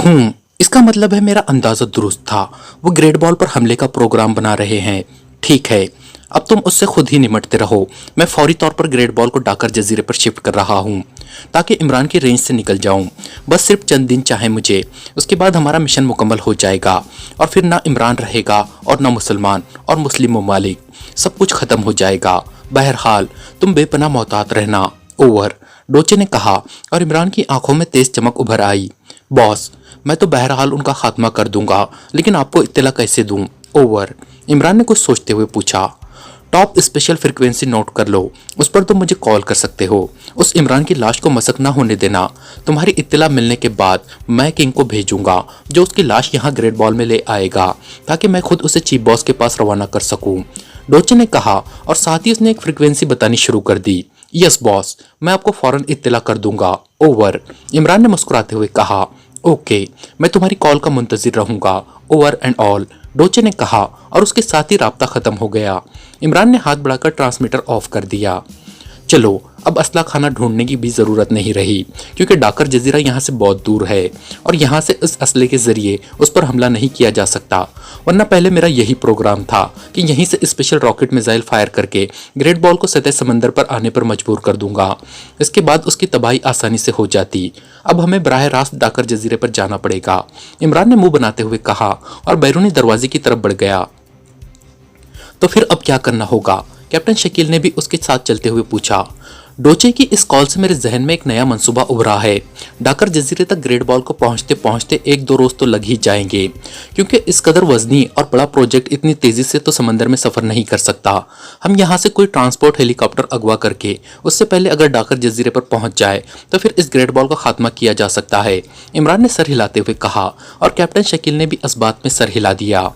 इसका मतलब है मेरा अंदाजा दुरुस्त था। वो ग्रेट बॉल पर हमले का प्रोग्राम बना रहे हैं। ठीक है, अब तुम उससे खुद ही निपटते रहो। मैं फौरी तौर पर ग्रेट बॉल को डाकर जजीरे पर शिफ्ट कर रहा हूँ ताकि इमरान की रेंज से निकल जाऊं। बस सिर्फ चंद दिन चाहे मुझे, उसके बाद हमारा मिशन मुकम्मल हो जाएगा और फिर ना इमरान रहेगा और ना मुसलमान और मुस्लिम ममालिक। सब कुछ खत्म हो जाएगा। बहरहाल तुम बेपनाह मोहतात रहना। ओवर, डोचे ने कहा और इमरान की आंखों में तेज चमक उभर आई। बॉस, मैं तो बहरहाल उनका खात्मा कर दूंगा, लेकिन आपको इत्तला कैसे दूं? ओवर, इमरान ने कुछ सोचते हुए पूछा। टॉप स्पेशल फ्रीक्वेंसी नोट कर लो, उस पर तुम मुझे कॉल कर सकते हो। उस इमरान की लाश को मसक ना होने देना। तुम्हारी इत्तला मिलने के बाद मैं किंग को भेजूंगा जो उसकी लाश यहाँ ग्रेट बॉल में ले आएगा ताकि मैं खुद उसे चीफ बॉस के पास रवाना कर सकूं। डोचे ने कहा और साथ ही उसने एक फ्रीक्वेंसी बतानी शुरू कर दी। यस बॉस, मैं आपको फौरन इत्तला कर दूंगा। ओवर, इमरान ने मुस्कुराते हुए कहा। ओके, मैं तुम्हारी कॉल का मुंतजिर रहूंगा। ओवर एंड ऑल, डोचे ने कहा और उसके साथ ही राब्ता खत्म हो गया। इमरान ने हाथ बढ़ाकर ट्रांसमीटर ऑफ कर दिया। चलो, अब असला खाना ढूंढने की भी ज़रूरत नहीं रही क्योंकि डाकर जजीरा यहाँ से बहुत दूर है और यहाँ से इस असले के ज़रिए उस पर हमला नहीं किया जा सकता। वरना पहले मेरा यही प्रोग्राम था कि यहीं से स्पेशल रॉकेट मिसाइल फायर करके ग्रेट बॉल को सतह समंदर पर आने पर मजबूर कर दूंगा। इसके बाद उसकी तबाही आसानी से हो जाती। अब हमें बराह रास्त डाकर जजीरे पर जाना पड़ेगा, इमरान ने मुंह बनाते हुए कहा और बैरूनी दरवाजे की तरफ बढ़ गया। तो फिर अब क्या करना होगा? कैप्टन शकील ने भी उसके साथ चलते हुए पूछा। डोचे की इस कॉल से मेरे जहन में एक नया मंसूबा उभरा है। डाकर जजीरे तक ग्रेट बॉल को पहुंचते पहुंचते एक दो रोज तो लग ही जाएंगे क्योंकि इस कदर वजनी और बड़ा प्रोजेक्ट इतनी तेजी से तो समंदर में सफर नहीं कर सकता। हम यहाँ से कोई ट्रांसपोर्ट हेलीकॉप्टर अगवा करके उससे पहले अगर डाकर जजीरे पर पहुंच जाए तो फिर इस ग्रेट बॉल का खात्मा किया जा सकता है, इमरान ने सर हिलाते हुए कहा और कैप्टन शकील ने भी इस बात में सर हिला दिया।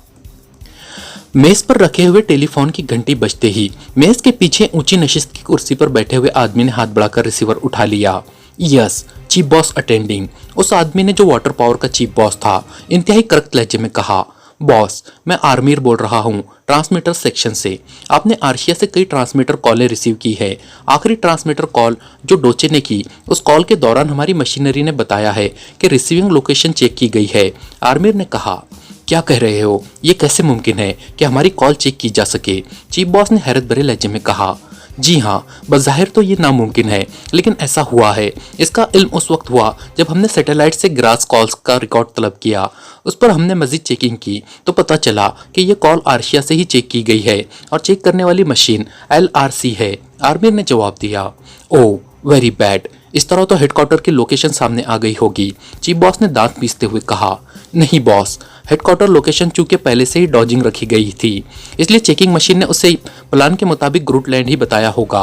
मेज पर रखे हुए टेलीफोन की घंटी बजते ही मेज के पीछे ऊंची नशिस्त की कुर्सी पर बैठे हुए आदमी ने हाथ बढ़ाकर रिसीवर उठा लिया। Yes, chief boss attending. उस आदमी ने जो वाटर पावर का चीफ बॉस था इंतहाई करक लहजे में कहा। बॉस, मैं आर्मीर बोल रहा हूँ, ट्रांसमीटर सेक्शन से। आपने आर्शिया से कई ट्रांसमीटर कॉलें रिसीव की है। आखिरी ट्रांसमीटर कॉल जो डोचे ने की, उस कॉल के दौरान हमारी मशीनरी ने बताया है कि रिसीविंग लोकेशन चेक की गई है। आर्मीर ने कहा। क्या कह रहे हो? ये कैसे मुमकिन है कि हमारी कॉल चेक की जा सके? चीफ बॉस ने हैरत भरे लहजे में कहा। जी हाँ, बज़ाहिर तो ये नामुमकिन है, लेकिन ऐसा हुआ है। इसका इल्म उस वक्त हुआ जब हमने सैटेलाइट से ग्रास कॉल्स का रिकॉर्ड तलब किया। उस पर हमने मजीद चेकिंग की तो पता चला कि ये कॉल आर्शिया से ही चेक की गई है और चेक करने वाली मशीन LRC है, आर्मीर ने जवाब दिया। ओह वेरी बैड, इस तरह तो हेडक्वार्टर की लोकेशन सामने आ गई होगी, चीफ बॉस ने दांत पीसते हुए कहा। नहीं बॉस, हेडक्वार्टर लोकेशन चूंकि पहले से ही डॉजिंग रखी गई थी, इसलिए चेकिंग मशीन ने उसे प्लान के मुताबिक ग्रूटलैंड ही बताया होगा।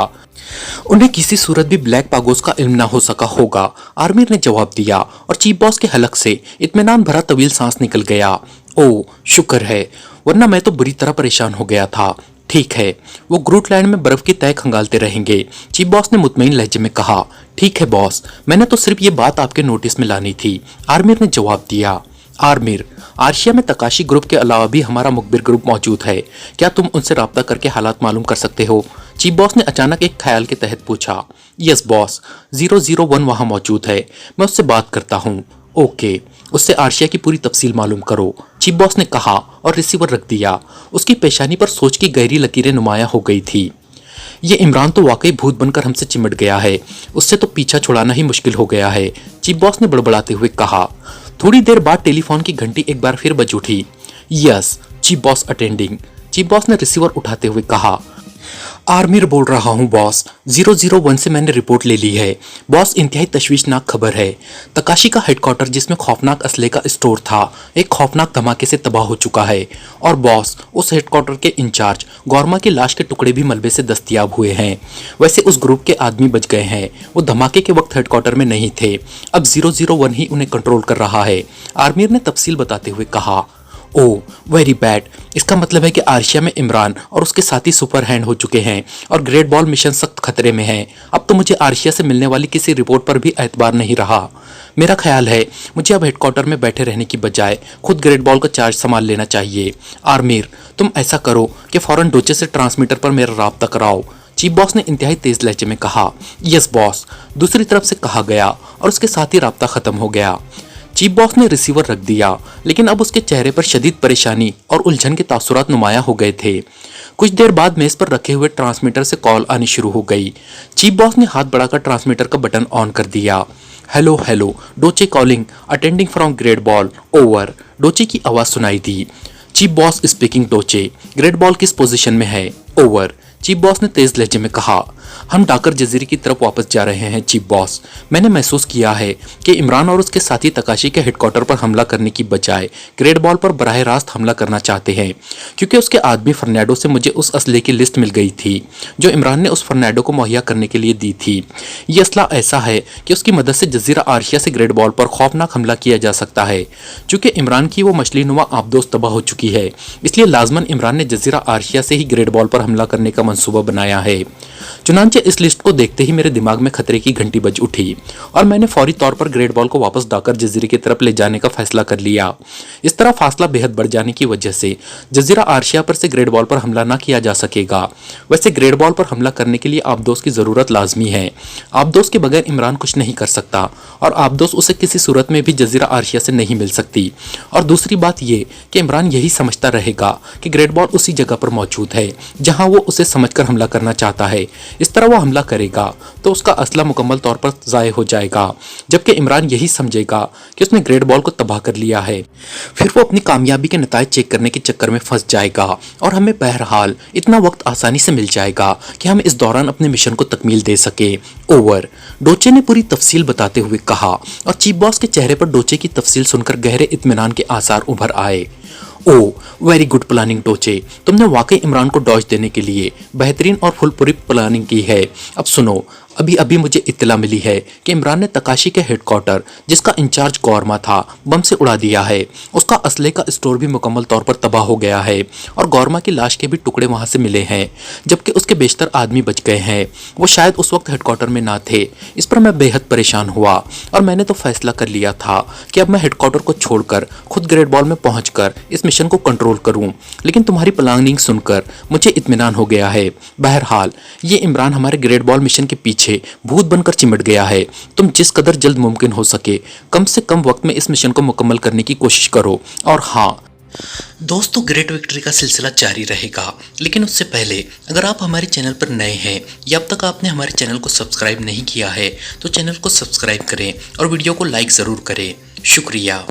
उन्हें किसी सूरत भी ब्लैक पागोस का इल्म ना हो सका होगा, आर्मीर ने जवाब दिया और चीफ बॉस के हलक से इत्मीनान भरा तवील सांस निकल गया। ओह शुक्र है, वरना मैं तो बुरी तरह परेशान हो गया था। ठीक है, वो ग्रूटलैंड में बर्फ की तह खंगालते रहेंगे, चीफ बॉस ने मुतमईन लहजे में कहा। ठीक है बॉस, मैंने तो सिर्फ ये बात आपके नोटिस में लानी थी, आर्मीर ने जवाब दिया। आर्मीर, आर्शिया में तकाशी ग्रुप के अलावा भी हमारा मुखबिर ग्रुप मौजूद है, क्या तुम उनसे राब्ता करके हालात मालूम कर सकते हो? चीफ बॉस ने अचानक एक ख्याल के तहत पूछा। यस बॉस, 001 वहां मौजूद है, मैं उससे बात करता हूँ। ओके, उससे आर्शिया की पूरी तफसील मालूम करो, चीफ बॉस ने कहा और रिसीवर रख दिया। उसकी पेशानी पर सोच की गहरी लकीरें नुमाया हो गई थी। ये इमरान तो वाकई भूत बनकर हमसे चिमट गया है, उससे तो पीछा छुड़ाना ही मुश्किल हो गया है, चीफ बॉस ने बड़बड़ाते हुए कहा। थोड़ी देर बाद टेलीफोन की घंटी एक बार फिर बज उठी। Yes, chief boss attending, chief boss ने रिसीवर उठाते हुए कहा। आर्मीर बोल रहा हूँ बॉस, 001 से मैंने रिपोर्ट ले ली है। बॉस, इंतहाई तशवीशनाक खबर है। तकाशी का हेडक्वार्टर जिसमें खौफनाक असले का स्टोर था, एक खौफनाक धमाके से तबाह हो चुका है और बॉस, उस हेडक्वार्टर के इंचार्ज गौरमा की लाश के टुकड़े भी मलबे से दस्तयाब हुए हैं। वैसे उस ग्रुप के आदमी बच गए हैं, वो धमाके के वक्त हेडक्वार्टर में नहीं थे। अब 001 ही उन्हें कंट्रोल कर रहा है, आर्मीर ने तफसील बताते हुए कहा। ओह वेरी बैड, इसका मतलब है कि आर्शिया में इमरान और उसके साथी सुपर हैंड हो चुके हैं और ग्रेट बॉल मिशन सख्त खतरे में है। अब तो मुझे आर्शिया से मिलने वाली किसी रिपोर्ट पर भी एतबार नहीं रहा। मेरा ख्याल है मुझे अब हेडक्वार्टर में बैठे रहने की बजाय खुद ग्रेट बॉल का चार्ज संभाल लेना चाहिए। आर्मीर, तुम ऐसा करो कि फौरन डोचे से ट्रांसमीटर पर मेरा राब्ता कराओ, चीफ बॉस ने इंतहाई तेज लहजे में कहा। यस बॉस, दूसरी तरफ से कहा गया और उसके साथ ही राब्ता खत्म हो गया। चीफ बॉस ने रिसीवर रख दिया, लेकिन अब उसके चेहरे पर शदीद परेशानी और उलझन के तासुरात नुमाया हो गए थे। कुछ देर बाद मेज पर रखे हुए ट्रांसमीटर से कॉल आनी शुरू हो गई। चीफ बॉस ने हाथ बढ़ाकर ट्रांसमीटर का बटन ऑन कर दिया। Hello hello, Doche calling, attending from great ball, over. Doche की आवाज सुनाई दी। Chief boss speaking, Doche, great ball किस पोजीशन में है, ओवर। चीफ बॉस ने तेज लहजे में कहा, हम डाकर जजीरे की तरफ वापस जा रहे हैं चीफ बॉस। मैंने महसूस किया है कि इमरान और उसके साथी तकाशी के हेडक्वार्टर पर हमला करने की बजाय ग्रेट बॉल पर बराह रास्त हमला करना चाहते हैं, क्योंकि उसके आदमी फर्नांडो से मुझे उस असले की लिस्ट मिल गई थी जो इमरान ने उस फर्नांडो को मुहैया करने के लिए दी थी। ये असला ऐसा है कि उसकी मदद से जजीरा आर्शिया से ग्रेट बॉल पर खौफनाक हमला किया जा सकता है। चूंकि इमरान की वो मछली नुमा आबदोश तबाह हो चुकी है, इसलिए लाजमन इमरान ने जजीरा आर्शिया से ही ग्रेट बॉल पर हमला करने का मंसूबा बनाया है। चुनांचे इस लिस्ट को देखते ही मेरे दिमाग में खतरे की घंटी बज उठी और मैंने फौरी तौर पर ग्रेट बॉल को वापस डाकर जजीरे की तरफ ले जाने का फैसला कर लिया। इस तरह फासला बेहद बढ़ जाने की वजह से जजीरा आर्शिया पर से ग्रेट बॉल पर हमला न किया जा सकेगा। वैसे ग्रेट बॉल पर हमला करने के लिए आबदोस की जरूरत लाजमी है। आबदोस के बगैर इमरान कुछ नहीं कर सकता और आबदोस उसे किसी सूरत में भी जजीरा आर्शिया से नहीं मिल सकती। और दूसरी बात यह कि इमरान यही समझता रहेगा कि ग्रेट बॉल उसी जगह पर मौजूद है जहां वो उसे समझकर हमला करना चाहता है। इस तरह वो हमला करेगा तो उसका असला मुकम्मल तौर पर ज़ाय हो जाएगा, जबकि इमरान यही समझेगा कि उसने ग्रेट बॉल को तबाह कर लिया है। फिर वो अपनी कामयाबी के नतायज चेक करने के चक्कर में फंस जाएगा और हमें बहरहाल इतना वक्त आसानी से मिल जाएगा कि हम इस दौरान अपने मिशन को तकमील दे सके, ओवर। डोचे ने पूरी तफसील बताते हुए कहा और चीफ बॉस के चेहरे पर डोचे की तफसील सुनकर गहरे इत्मीनान के आसार उभर आए। ओ वेरी गुड प्लानिंग डोचे, तुमने वाकई इमरान को डॉज देने के लिए बेहतरीन और फुल पूरी प्लानिंग की है। अब सुनो, अभी अभी मुझे इत्तला मिली है कि इमरान ने तकाशी के हेडक्वार्टर, जिसका इंचार्ज गौरमा था, बम से उड़ा दिया है। उसका असले का स्टोर भी मुकम्मल तौर पर तबाह हो गया है और गौरमा की लाश के भी टुकड़े वहां से मिले हैं, जबकि उसके बेशतर आदमी बच गए हैं। वो शायद उस वक्त हेडक्वार्टर में ना थे। इस पर मैं बेहद परेशान हुआ और मैंने तो फैसला कर लिया था कि अब मैं हेडक्वार्टर को छोड़कर खुद ग्रेट बॉल में पहुंचकर इस मिशन को कंट्रोल करूं, लेकिन तुम्हारी प्लानिंग सुनकर मुझे इत्मीनान हो गया है। बहरहाल ये इमरान हमारे ग्रेट बॉल मिशन के पीछे भूत बनकर चिमट गया है। तुम जिस कदर जल्द मुमकिन हो सके कम से कम वक्त में इस मिशन को मुकम्मल करने की कोशिश करो। और हाँ दोस्तों, ग्रेट विक्ट्री का सिलसिला जारी रहेगा, लेकिन उससे पहले अगर आप हमारे चैनल पर नए हैं या अब तक आपने हमारे चैनल को सब्सक्राइब नहीं किया है तो चैनल को सब्सक्राइब करें और वीडियो को लाइक ज़रूर करें। शुक्रिया।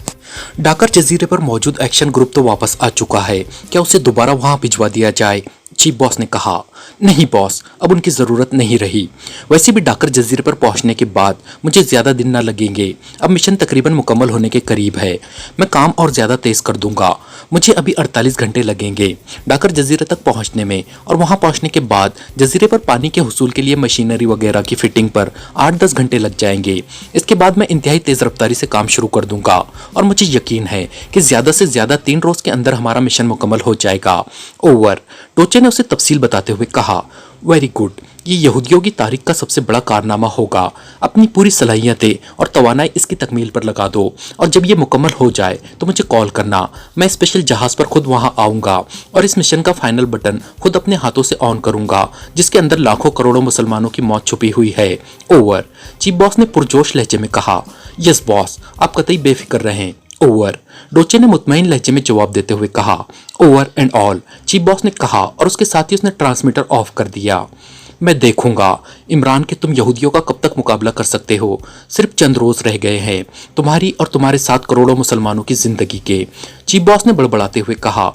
डाकर जजीरे पर मौजूद एक्शन ग्रुप तो वापस आ चुका है, क्या उसे दोबारा वहां भिजवा दिया जाए? चीफ बॉस ने कहा। नहीं बॉस, अब उनकी ज़रूरत नहीं रही। वैसे भी डाकर जजीरे पर पहुंचने के बाद मुझे ज़्यादा दिन ना लगेंगे। अब मिशन तकरीबन मुकम्मल होने के करीब है। मैं काम और ज़्यादा तेज़ कर दूंगा। मुझे अभी 48 घंटे लगेंगे डाकर जजीरे तक पहुंचने में, और वहां पहुंचने के बाद जजीरे पर पानी के हुसूल के लिए मशीनरी वगैरह की फिटिंग पर 8-10 घंटे लग जाएंगे। इसके बाद मैं इंतहाई तेज़ रफ्तारी से काम शुरू कर दूंगा और मुझे यकीन है कि ज़्यादा से ज़्यादा 3 रोज़ के अंदर हमारा मिशन मुकम्मल हो जाएगा, ओवर। डोचे ने उसे तफसील बताते हुए कहा। वेरी गुड, ये यहूदियों की तारीख का सबसे बड़ा कारनामा होगा। अपनी पूरी सलाहियतें और तवानाई इसकी तकमील पर लगा दो और जब ये मुकम्मल हो जाए तो मुझे कॉल करना। मैं स्पेशल जहाज़ पर खुद वहां आऊँगा और इस मिशन का फाइनल बटन खुद अपने हाथों से ऑन करूँगा, जिसके अंदर लाखों करोड़ों मुसलमानों की मौत छुपी हुई है, ओवर। चीफ बॉस ने पुरजोश लहजे में कहा। यस बॉस, आप कतई बेफिक्र रहें, ओवर। डोचे ने मुतमईन लहजे में जवाब देते हुए कहा। Over and all, chief boss ने कहा और उसके साथ ही उसने ट्रांसमीटर ऑफ कर दिया। मैं देखूंगा इमरान कि तुम यहूदियों का कब तक मुकाबला कर सकते हो। सिर्फ चंद रोज रह गए हैं तुम्हारी और तुम्हारे 7 करोड़ों मुसलमानों की जिंदगी के, चीफ बॉस ने बड़बड़ाते हुए कहा।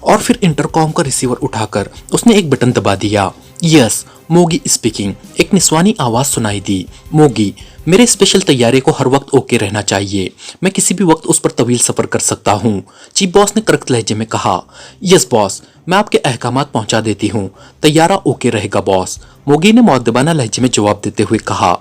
और फिर इंटरकॉम का रिसीवर उठाकर उसने एक बटन दबा दिया। यस, मोगी स्पीकिंग, एक निस्वानी आवाज सुनाई दी। मोगी, मेरे स्पेशल तैयारे को हर वक्त ओके रहना चाहिए। मैं किसी भी वक्त उस पर तवील सफर कर सकता हूँ, चीफ बॉस ने करक लहजे में कहा। यस बॉस, मैं आपके अहकामात पहुंचा देती हूँ। तैयारा ओके रहेगा बॉस, मोगी ने मुअद्दबाना लहजे में जवाब देते हुए कहा।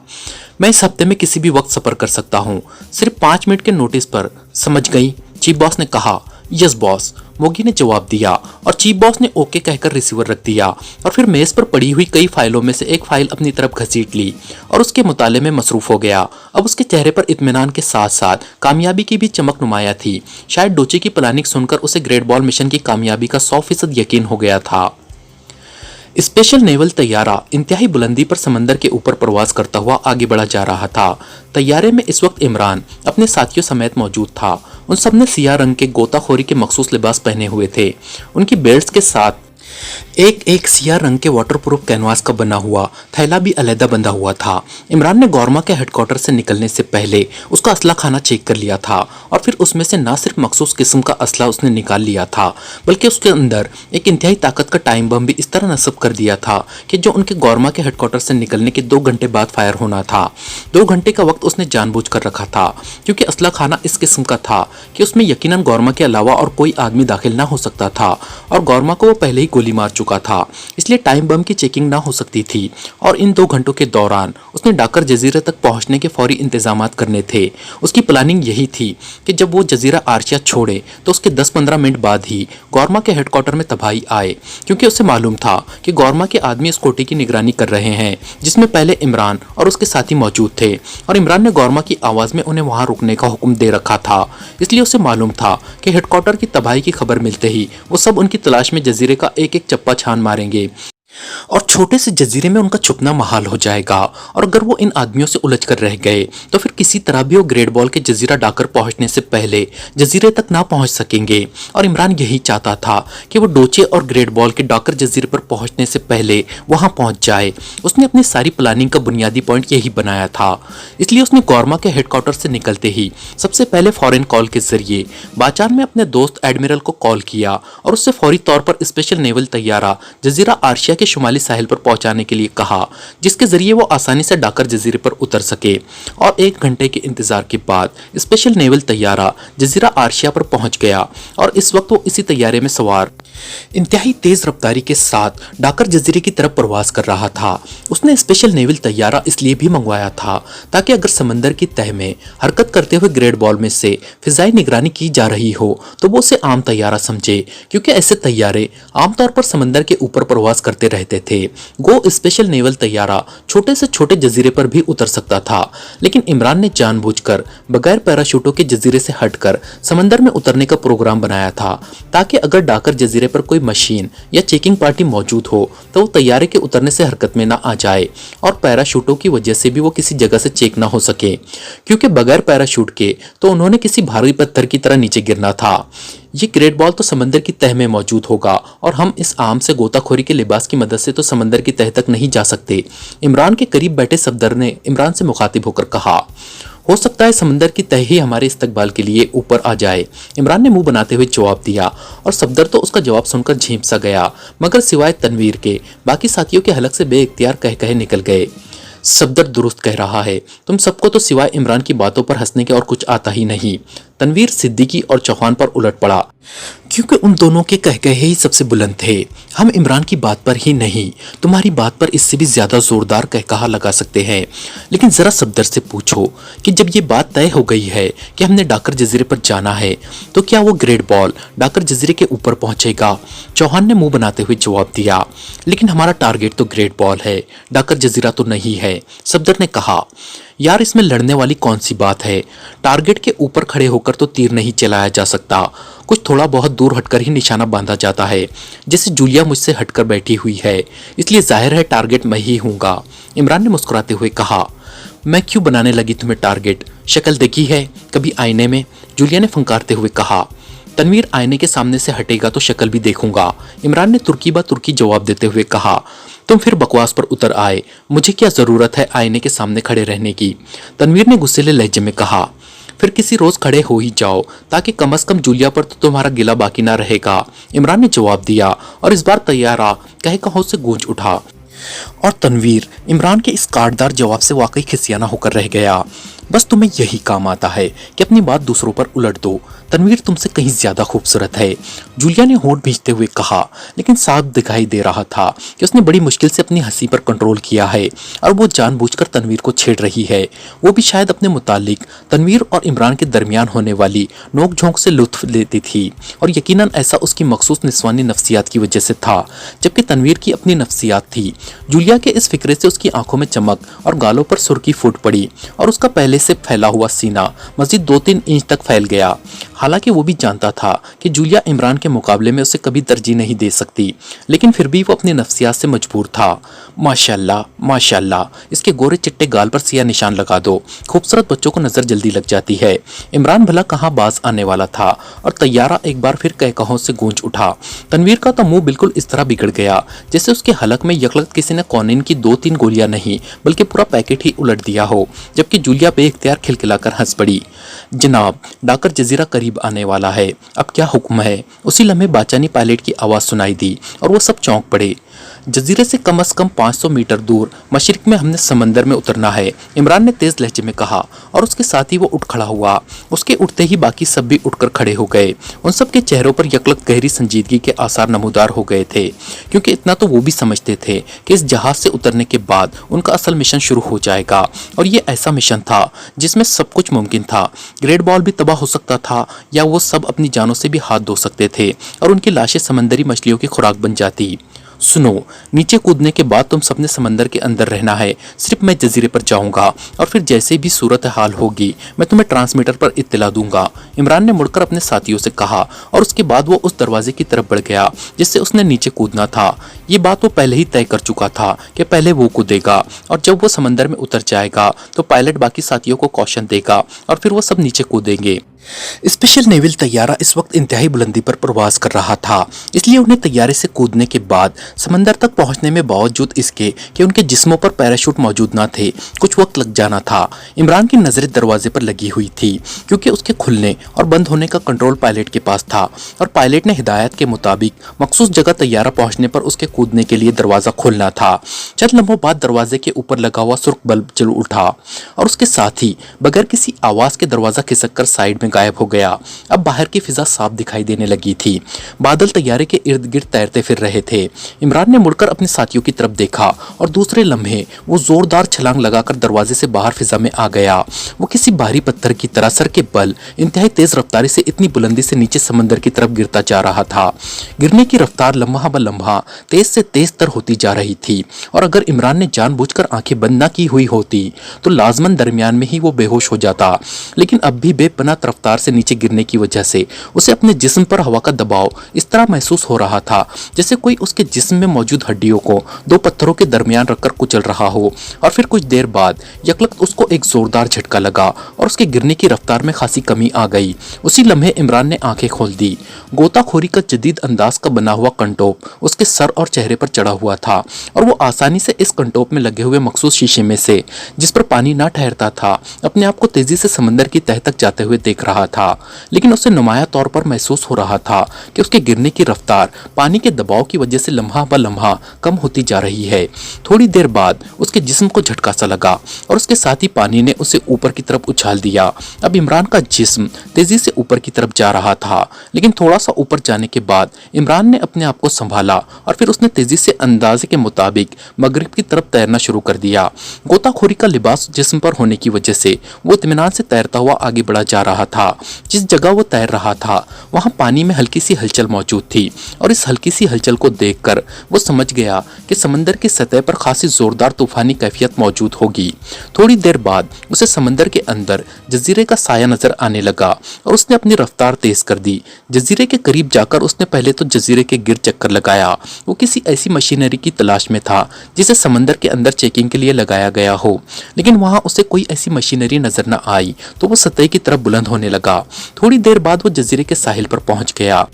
मैं इस हफ्ते में किसी भी वक्त सफर कर सकता हूँ, सिर्फ 5 मिनट के नोटिस पर, समझ गई? चीफ बॉस ने कहा। यस बॉस, मोगी ने जवाब दिया और चीफ बॉस ने ओके कहकर रिसीवर रख दिया और फिर मेज पर पड़ी हुई कई फाइलों में से एक फाइल अपनी तरफ घसीट ली और उसके मुताले में मसरूफ हो गया। अब उसके चेहरे पर इत्मीनान के साथ साथ कामयाबी की भी चमक नुमाया थी। शायद डोचे की प्लानिंग सुनकर उसे ग्रेट बॉल मिशन की कामयाबी का 100% यकीन हो गया था। स्पेशल नेवल तैयारा इंतहाई बुलंदी पर समंदर के ऊपर प्रवास करता हुआ आगे बढ़ा जा रहा था। तैयारे में इस वक्त इमरान अपने साथियों समेत मौजूद था। उन सब ने सियाह रंग के गोताखोरी के मखसूस लिबास पहने हुए थे। उनकी बेल्ट्स के साथ एक एक सियाह रंग के वाटरप्रूफ कैनवास का बना हुआ थैला भी अलहदा बंधा हुआ था। इमरान ने गौरमा के हेडक्वार्टर से निकलने से पहले उसका असला खाना चेक कर लिया था और फिर उसमें से ना सिर्फ मखसूस किस्म का असला उसने निकाल लिया था, बल्कि उसके अंदर एक इंतहाई ताकत का टाइम बम भी इस तरह नस्ब कर दिया था कि जो उनके गौरमा के हेडक्वार्टर से निकलने के 2 घंटे बाद फायर होना था। 2 घंटे का वक्त उसने जानबूझ कर रखा था, क्योंकि असला खाना इस किस्म का था कि उसमें यकीनन गौरमा के अलावा और कोई आदमी दाखिल ना हो सकता था, और गौरमा को वो पहले ही गोली मार चुका था, इसलिए टाइम बम की चेकिंग ना हो सकती थी। और इन 2 घंटों के दौरान उसने डाकर जजीरे तक पहुंचने के फौरी इंतजामात करने थे। उसकी प्लानिंग यही थी कि जब वो जजीरा आर्शिया छोड़े तो उसके 10-15 मिनट बाद ही गौरमा के हेडक्वार्टर में तबाही आए, क्योंकि उसे मालूम था कि गौरमा के आदमी इस कोटे की निगरानी कर रहे हैं जिसमें पहले इमरान और उसके साथी मौजूद थे, और इमरान ने गौरमा की आवाज में उन्हें वहां रुकने का हुक्म दे रखा था। इसलिए उसे मालूम था कि हेडक्वार्टर की तबाही की खबर मिलते ही वो सब उनकी तलाश में जजीरे का एक एक चप्पा छान मारेंगे और छोटे से जजीरे में उनका छुपना महाल हो जाएगा। और अगर वो इन आदमियों से उलझ कर रह गए तो फिर किसी तरह भी वो ग्रेट बॉल के जजीरा डाकर पहुंचने से पहले जजीरे तक ना पहुंच सकेंगे। और इमरान यही चाहता था कि वो डोचे और ग्रेट बॉल के डाकर जजीरे पर पहुंचने से पहले वहां पहुंच जाए। उसने अपनी सारी प्लानिंग का बुनियादी पॉइंट यही बनाया था। इसलिए उसने गौरमा के हेडक्वार्टर से निकलते ही सबसे पहले फॉरेन कॉल के जरिए बाचार में अपने दोस्त एडमिरल को कॉल किया और उससे फौरी तौर पर स्पेशल नेवल तैयारा जजीरा आर्शिया के शुमाली साहिल पर पहुंचाने के लिए कहा, जिसके जरिए वो आसानी से डाकर जजीरे पर उतर सके। और 1 घंटे के इंतजार के बाद स्पेशल नेवल तैयारा जजीरा आर्शिया पर पहुंच गया, और इस वक्त वो इसी तैयारे में सवार इंतहाई तेज रफ्तारी के साथ डाकर जजीरे की तरफ प्रवास कर रहा था। उसने स्पेशल नेवल तैयारा इसलिए भी मंगवाया था ताकि अगर समंदर की तह में हरकत करते हुए ग्रेट बॉल में से फिजाई निगरानी की जा रही हो तो वो उसे आम तैयारा समझे, क्योंकि ऐसे तैयारे आमतौर पर समंदर के ऊपर प्रवास करते रहते थे। गो स्पेशल नेवल तैयारा छोटे से छोटे जजीरे पर भी उतर सकता था, लेकिन इमरान ने जानबूझकर बगैर पैराशूटों के जजीरे से हटकर समंदर में उतरने का प्रोग्राम बनाया था, ताकि अगर डाकर जजीरे पर कोई मशीन या चेकिंग पार्टी मौजूद हो तो वो तैयारे के उतरने से हरकत में ना आ जाए, और पैराशूटों की वजह से भी वो किसी जगह से चेक ना हो सके, क्योंकि बगैर पैराशूट के तो उन्होंने किसी भारी पत्थर की तरह नीचे गिरना था। ये ग्रेट बॉल तो समंदर की तह में मौजूद होगा, और हम इस आम से गोताखोरी के लिबास की मदद से तो समंदर की तह तक नहीं जा सकते। इमरान के करीब बैठे सफदर ने इमरान से मुखातिब होकर कहा, हो सकता है समंदर की तह ही हमारे इस्तकबाल के लिए ऊपर आ जाए। इमरान ने मुंह बनाते हुए जवाब दिया, और सफदर तो उसका जवाब सुनकर झेंप सा गया, मगर सिवाय तनवीर के बाकी साथियों के हलक से बेइख्तियार कह कहे निकल गए, सफदर दुरुस्त कह रहा है, तुम सबको तो सिवाय इमरान की बातों पर हंसने के और कुछ आता ही नहीं। तनवीर सिद्दीकी और चौहान पर उलट पड़ा, क्योंकि उन दोनों के कह कहे ही सबसे बुलंद थे। हम इमरान की बात पर ही नहीं, तुम्हारी बात पर इससे भी ज्यादा जोरदार कहकहा लगा सकते हैं। लेकिन जरा सफदर से पूछो कि जब ये बात तय हो गई है कि हमने डाकर जजीरे पर जाना है तो क्या वो ग्रेट बॉल डाकर जजीरे के ऊपर पहुंचेगा? चौहान ने मुंह बनाते हुए जवाब दिया, लेकिन हमारा टारगेट तो ग्रेट बॉल है, डाकर जजीरा तो नहीं है। सफदर ने कहा, यार इसमें लड़ने वाली कौन सी बात है? टारगेट के ऊपर खड़े होकर तो तीर नहीं चलाया जा सकता, कुछ थोड़ा बहुत दूर हटकर ही निशाना बांधा जाता है। जैसे जूलिया मुझसे हटकर बैठी हुई है, इसलिए जाहिर है टारगेट मैं ही हूँगा। इमरान ने मुस्कुराते हुए कहा, मैं क्यों बनाने लगी तुम्हें टारगेट? शक्ल देखी है कभी आईने में? जूलिया ने फंकारते हुए कहा। तनवीर आईने के सामने से हटेगा तो शक्ल भी देखूंगा। इमरान ने तुर्की बा तुर्की जवाब देते हुए कहा, तुम फिर बकवास पर उतर आए, मुझे क्या जरूरत है आईने के सामने खड़े रहने की? तनवीर ने गुस्सेले लहजे में कहा, फिर किसी रोज खड़े हो ही जाओ, ताकि कम से कम जूलिया पर तो तुम्हारा गिला बाकी ना रहेगा। इमरान ने जवाब दिया, और इस बार तैयारा कह कहो से गूंज उठा, और तनवीर इमरान के इस काटदार जवाब से वाकई खिसियाना होकर रह गया। बस तुम्हें यही काम आता है कि अपनी बात दूसरों पर उलट दो। तनवीर तुमसे कहीं ज्यादा खूबसूरत है, जूलिया ने होंठ भींचते हुए कहा, लेकिन साफ दिखाई दे रहा था कि उसने बड़ी मुश्किल से अपनी हंसी पर कंट्रोल किया है और वो जानबूझकर तनवीर को छेड़ रही है। वो भी शायद अपने मुतालिक तनवीर और इमरान के दरमियान होने वाली नोक-झोंक से लुत्फ लेती थी, और यकीनन ऐसा उसकी मखसूस निस्वानी नफ्सियात की वजह से था, जबकि तनवीर की अपनी नफ्सियात थी। जूलिया के इस फिक्रे से उसकी आंखों में चमक और गालों पर सुर्खी फूट पड़ी, और उसका पहले से फैला हुआ सीना मजीद 2-3 इंच तक फैल गया। हालांकि वो भी जानता था कि जूलिया इमरान के मुकाबले में उसे कभी तरजीह नहीं दे सकती, लेकिन फिर भी वो अपनी नफ्सियात से मजबूर था। माशाल्लाह माशाल्लाह, इसके गोरे चिट्टे गाल पर सिया निशान लगा दो, खूबसूरत बच्चों को नजर जल्दी लग जाती है। इमरान भला कहाँ बाज आने वाला था और तैयारा एक बार फिर कहकहों से गूंज उठा। तनवीर का तो मुंह बिल्कुल इस तरह बिगड़ गया जैसे उसके हलक में यकलत किसी ने कौनीन की 2-3 गोलियां नहीं बल्कि पूरा पैकेट ही उलट दिया हो, जबकि जूलिया बेइख्तियार खिलखिलाकर हंस पड़ी। जनाब, डाकर जजीरा करीब आने वाला है, अब क्या हुक्म है? उसी लम्हे बाचानी पायलट की आवाज़ सुनाई दी और वो सब चौंक पड़े। जजीरे से कम 500 मीटर दूर मशरिक में हमने समंदर में उतरना है, इमरान ने तेज लहजे में कहा और उसके साथ ही वो उठ खड़ा हुआ। उसके उठते ही बाकी सब भी उठकर खड़े हो गए। उन सब के चेहरों पर यकलक गहरी संजीदगी के आसार नमूदार हो गए थे, क्योंकि इतना तो वो भी समझते थे कि इस जहाज से उतरने के बाद उनका असल मिशन शुरू हो जाएगा। और ये ऐसा मिशन था जिसमें सब कुछ मुमकिन था। ग्रेट बॉल भी तबाह हो सकता था या वो सब अपनी जानों से भी हाथ धो सकते थे और उनकी लाशें समंदरी मछलियों की खुराक बन जाती। सुनो, नीचे कूदने के बाद तुम सबने समंदर के अंदर रहना है, सिर्फ मैं जजीरे पर जाऊंगा और फिर जैसे भी सूरत हाल होगी मैं तुम्हें ट्रांसमीटर पर इत्तला दूंगा, इमरान ने मुड़कर अपने साथियों से कहा और उसके बाद वो उस दरवाजे की तरफ बढ़ गया जिससे उसने नीचे कूदना था। ये बात वो पहले ही तय कर चुका था कि पहले वो कूदेगा और जब वो समंदर में उतर जाएगा तो पायलट बाकी साथियों को कौशन देगा और फिर वो सब नीचे कूदेंगे। स्पेशल नेवल तैयारा इस वक्त इंतहाई बुलंदी पर प्रवास कर रहा था, इसलिए उन्हें तैयारे से कूदने के बाद समंदर तक पहुंचने में बावजूद इसके कि उनके जिस्मों पर पैराशूट मौजूद न थे कुछ वक्त लग जाना था। इमरान की नजरें दरवाजे पर लगी हुई थी क्योंकि उसके खुलने और बंद होने का कंट्रोल पायलट के पास था और पायलट ने हिदायत के मुताबिक मखसूस जगह तैयारा पहुंचने पर उसके कूदने के लिए दरवाजा खोलना था। चंद लम्हों बाद दरवाजे के ऊपर लगा हुआ सुर्ख बल्ब जल उठा और उसके साथ ही बगैर किसी आवाज के दरवाजा खिसक कर साइड में गायब हो गया। अब बाहर की फिजा साफ दिखाई देने लगी थी, बादल तैयारे के इर्द गिर्द तैरते फिर रहे थे। इमरान ने मुड़कर अपने साथियों की तरफ देखा और दूसरे लम्हे वो जोरदार छलांग लगाकर दरवाजे से बाहर फिजा में आ गया। वो किसी भारी पत्थर की तरह सर के बल इंतहाई तेज रफ्तारी से इतनी बुलंदी से नीचे समंदर की तरफ गिरता जा रहा था। गिरने की रफ्तार लम्हा ब लम्हा तेज से तेज तर होती जा रही थी और अगर इमरान ने जानबूझकर आंखें बंद न की हुई होती तो लाजमन दरमियान में ही वो बेहोश हो जाता, लेकिन अब भी बेपनाह रफ्तार से नीचे गिरने की वजह से उसे अपने जिस्म पर हवा का दबाव इस तरह महसूस हो रहा था जैसे कोई उसके जिस्म में मौजूद हड्डियों को दो पत्थरों के दरमियान रखकर कुचल रहा हो। और फिर कुछ देर बाद यकलक उसको एक जोरदार झटका लगा और उसके गिरने की रफ्तार में खासी कमी आ गई। उसी लम्हे इमरान ने आंखें खोल दी। गोताखोरी का जदीद अंदाज का बना हुआ कंटोप उसके सर और चेहरे पर चढ़ा हुआ था और वो आसानी से इस कंटोप में लगे हुए मखसूस शीशे में से, जिस पर पानी ना ठहरता था, अपने आप को तेजी से समंदर की तह तक जाते हुए देख रहा था। लेकिन उसे नुमाया तौर पर महसूस हो रहा था कि उसके गिरने की रफ्तार पानी के दबाव की वजह से लम्हा ब लम्हा कम होती जा रही है। थोड़ी देर बाद उसके जिस्म को झटका सा लगा और उसके साथ ही पानी ने उसे ऊपर की तरफ उछाल दिया। अब इमरान का जिस्म तेजी से ऊपर की तरफ जा रहा था, लेकिन थोड़ा सा ऊपर जाने के बाद इमरान ने अपने आप को संभाला और फिर उसने तेजी से अंदाजे के मुताबिक मगरिब की तरफ तैरना शुरू कर दिया। गोताखोरी का लिबास जिस्म पर होने की वजह से वो इत्मीनान से तैरता हुआ आगे बढ़ा जा रहा था। जिस जगह वो तैर रहा था वहां पानी में हल्की सी हलचल मौजूद थी और इस हल्की सी हलचल को देखकर वो समझ गया कि समंदर की सतह पर खासी जोरदार तूफानी कैफियत मौजूद होगी। थोड़ी देर बाद उसे समंदर के अंदर जजीरे का साया नजर आने लगा और उसने अपनी रफ्तार तेज कर दी। जजीरे के करीब जाकर उसने पहले तो जजीरे के गिर चक्कर लगाया। वो किसी ऐसी मशीनरी की तलाश में था जिसे समंदर के अंदर चेकिंग के लिए लगाया गया हो, लेकिन वहां उसे कोई ऐसी मशीनरी नजर न आई तो वो सतह की तरफ बुलंद होने लगा। थोड़ी देर बाद वो जजीरे के साहिल पर पहुंच गया।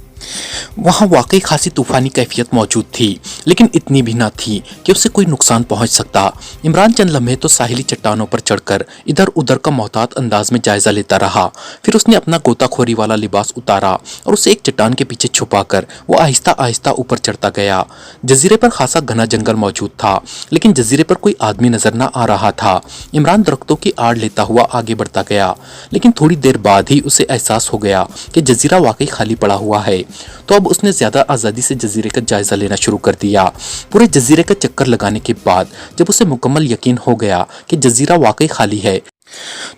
वहां वाकई खासी तूफानी कैफियत मौजूद थी, लेकिन इतनी भी ना थी कि उससे कोई नुकसान पहुंच सकता। इमरान चंद लम्हे तो साहिली चट्टानों पर चढ़कर इधर उधर का मोहतात अंदाज में जायजा लेता रहा। फिर उसने अपना गोताखोरी वाला लिबास उतारा और उसे एक चट्टान के पीछे छुपाकर वो आहिस्ता आहिस्ता ऊपर चढ़ता गया। जजीरे पर खासा घना जंगल मौजूद था, लेकिन जजीरे पर कोई आदमी नजर न आ रहा था। इमरान दरख्तों की आड़ लेता हुआ आगे बढ़ता गया, लेकिन थोड़ी देर बाद ही उसे एहसास हो गया कि जजीरा वाकई खाली पड़ा हुआ है। तो अब उसने ज्यादा आजादी से जजीरे का जायजा लेना शुरू कर दिया। पूरे जजीरे का चक्कर लगाने के बाद जब उसे मुकम्मल यकीन हो गया कि जजीरा वाकई खाली है,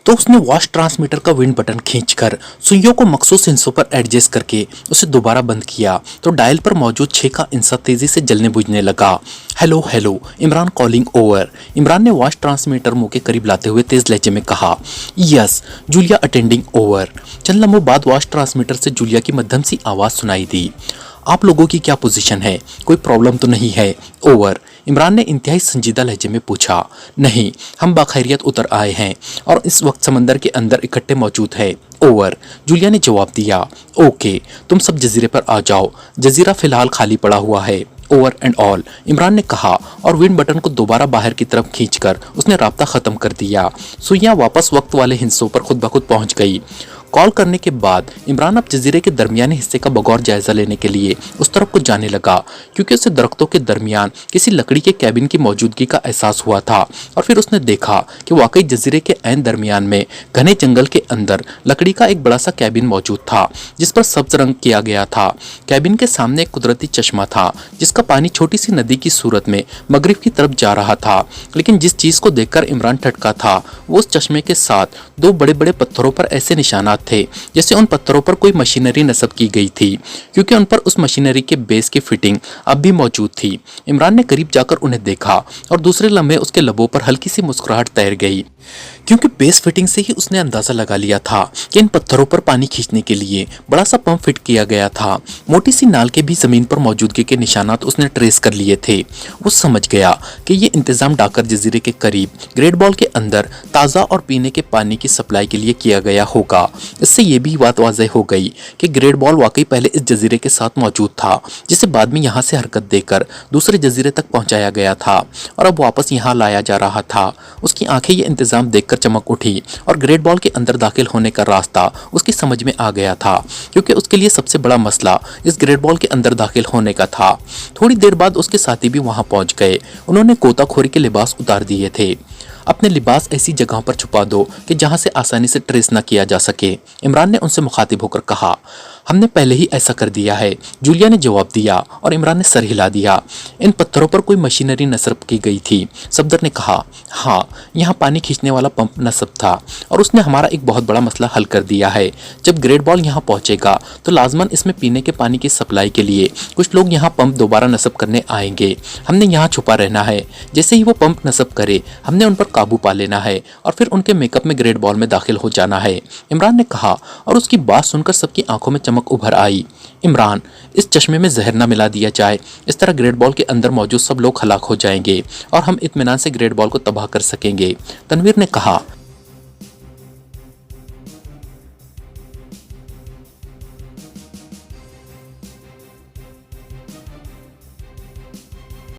तो उसने वॉश ट्रांसमीटर का विंड बटन खींचकर सुइयों को मखसूस हिस्सों पर एडजस्ट करके उसे दोबारा बंद किया तो डायल पर मौजूद 6 का इंसा तेजी से जलने बुझने लगा। Hello hello, Imran calling over. Imran ने वॉश ट्रांसमीटर मुंह के करीब लाते हुए तेज लहजे में कहा। Yes, Julia attending over. चंद लम्हों बाद वॉश ट्रांसमीटर से जूलिया की मध्यम सी आवाज सुनाई दी। आप लोगों की क्या पोजीशन है? कोई प्रॉब्लम तो नहीं है? ओवर। इमरान ने इंतहाई संजीदा लहजे में पूछा। नहीं, हम बाखैरियत उतर आए हैं और इस वक्त समंदर के अंदर इकट्ठे मौजूद है। ओवर। जूलिया ने जवाब दिया। ओके, तुम सब जजीरे पर आ जाओ, जजीरा फिलहाल खाली पड़ा हुआ है। ओवर एंड ऑल, इमरान ने कहा और विंड बटन को दोबारा बाहर की तरफ खींचकर उसने राब्ता खत्म कर दिया। सुइयां वापस वक्त वाले हिस्सों पर खुद ब खुद पहुंच गई। कॉल करने के बाद इमरान अब जजीरे के दरमियानी हिस्से का बगौर जायजा लेने के लिए उस तरफ को जाने लगा, क्योंकि उसे दरख्तों के दरमियान किसी लकड़ी के कैबिन की मौजूदगी का एहसास हुआ था। और फिर उसने देखा कि वाकई जजीरे के ऐन दरमियान में घने जंगल के अंदर लकड़ी का एक बड़ा सा कैबिन मौजूद था, जिस पर सब्ज रंग किया गया था। कैबिन के सामने एक कुदरती चश्मा था, जिसका पानी छोटी सी नदी की सूरत में मगरिब की तरफ जा रहा था। लेकिन जिस चीज को देखकर इमरान ठटका था, वो उस चश्मे के साथ 2 बड़े बड़े पत्थरों पर ऐसे निशानात थे जैसे उन पत्थरों पर कोई मशीनरी नस्ब की गई थी, क्योंकि उन पर उस मशीनरी के बेस की फिटिंग अब भी मौजूद थी। इमरान ने करीब जाकर उन्हें देखा और दूसरे लम्हे उसके लबों पर हल्की सी मुस्कुराहट तैर गई, क्योंकि बेस फिटिंग से ही उसने अंदाजा लगा लिया था कि इन पत्थरों पर पानी खींचने के लिए बड़ा सा पंप फिट किया गया था। मोटी सी नाल के भी जमीन पर मौजूदगी के निशानात उसने ट्रेस कर लिए थे। वो समझ गया कि ये इंतजाम डाकर जजीरे के करीब ग्रेट बॉल के अंदर ताज़ा और पीने के पानी की सप्लाई के लिए किया गया होगा। इससे ये भी बात वाज़ेह हो गई कि ग्रेट बॉल वाकई पहले इस जजीरे के साथ मौजूद था, जिसे बाद में यहाँ से हरकत देकर दूसरे जजीरे तक पहुँचाया गया था और अब वापस यहाँ लाया जा रहा था। उसकी आंखें ये इंतजाम देखकर चमक उठी और ग्रेट बॉल के अंदर दाखिल होने का रास्ता उसकी समझ में आ गया था, क्योंकि उसके लिए सबसे बड़ा मसला इस ग्रेट बॉल के अंदर दाखिल होने का था। थोड़ी देर बाद उसके साथी भी वहां पहुंच गए। उन्होंने गोताखोरी के लिबास उतार दिए थे। अपने लिबास ऐसी जगह पर छुपा दो कि जहां से आसानी से ट्रेस न किया जा सके, इमरान ने उनसे मुखातिब होकर कहा। हमने पहले ही ऐसा कर दिया है, जूलिया ने जवाब दिया और इमरान ने सर हिला दिया। इन पत्थरों पर कोई मशीनरी नस्ब की गई थी, सफदर ने कहा। हाँ, यहाँ पानी खींचने वाला पंप नस्ब था और उसने हमारा एक बहुत बड़ा मसला हल कर दिया है। जब ग्रेट बॉल यहाँ पहुँचेगा तो लाजमन इसमें पीने के पानी की सप्लाई के लिए कुछ लोग यहाँ पंप दोबारा नस्ब करने आएंगे। हमने यहाँ छुपा रहना है। जैसे ही वो पंप नस्ब करे, हमने उन पर काबू पा लेना है और फिर उनके मेकअप में ग्रेट बॉल में दाखिल हो जाना है, इमरान ने कहा। और उसकी बात सुनकर सबकी आंखों में चमक उभर आई। इमरान, इस चश्मे में जहर न मिला दिया जाए, इस तरह ग्रेट बॉल के अंदर मौजूद सब लोग हलाक हो जाएंगे और हम इत्मीनान से ग्रेट बॉल को तबाह कर सकेंगे, तनवीर ने कहा।